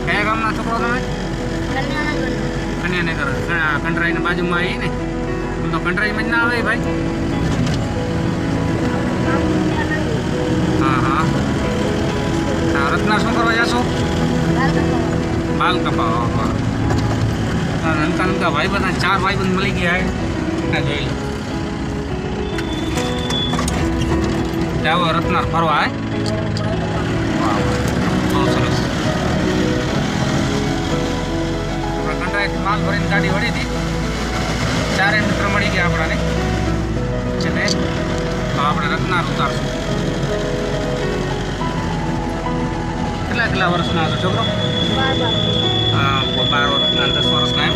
કયા ગામના છોકરો તમે? કન્યાનગર. કંડરાઈની બાજુમાં આવી ને? તો કંડરાઈમાં જ ના આવે ભાઈ? હા હા. રત્ના શું કરવા જશો? બાલ કપાવા. નનકા નનકા ભાઈ બંધ 4 ભાઈ બંધ મળી ગયા હે. જોઈ લો. જાઓ રત્નાર ફરવા હે. બહુ સરસ. કંડરાઈથી માલ ભરીને ગાડી વળી હતી. 4 મિત્ર મળી ગયા આપણાને. એટલે તો આપણે રત્નાર ઉતારશું. કેટલા વર્ષના હતો છોકરો? 12 વર્ષના 10 વર્ષના એમ.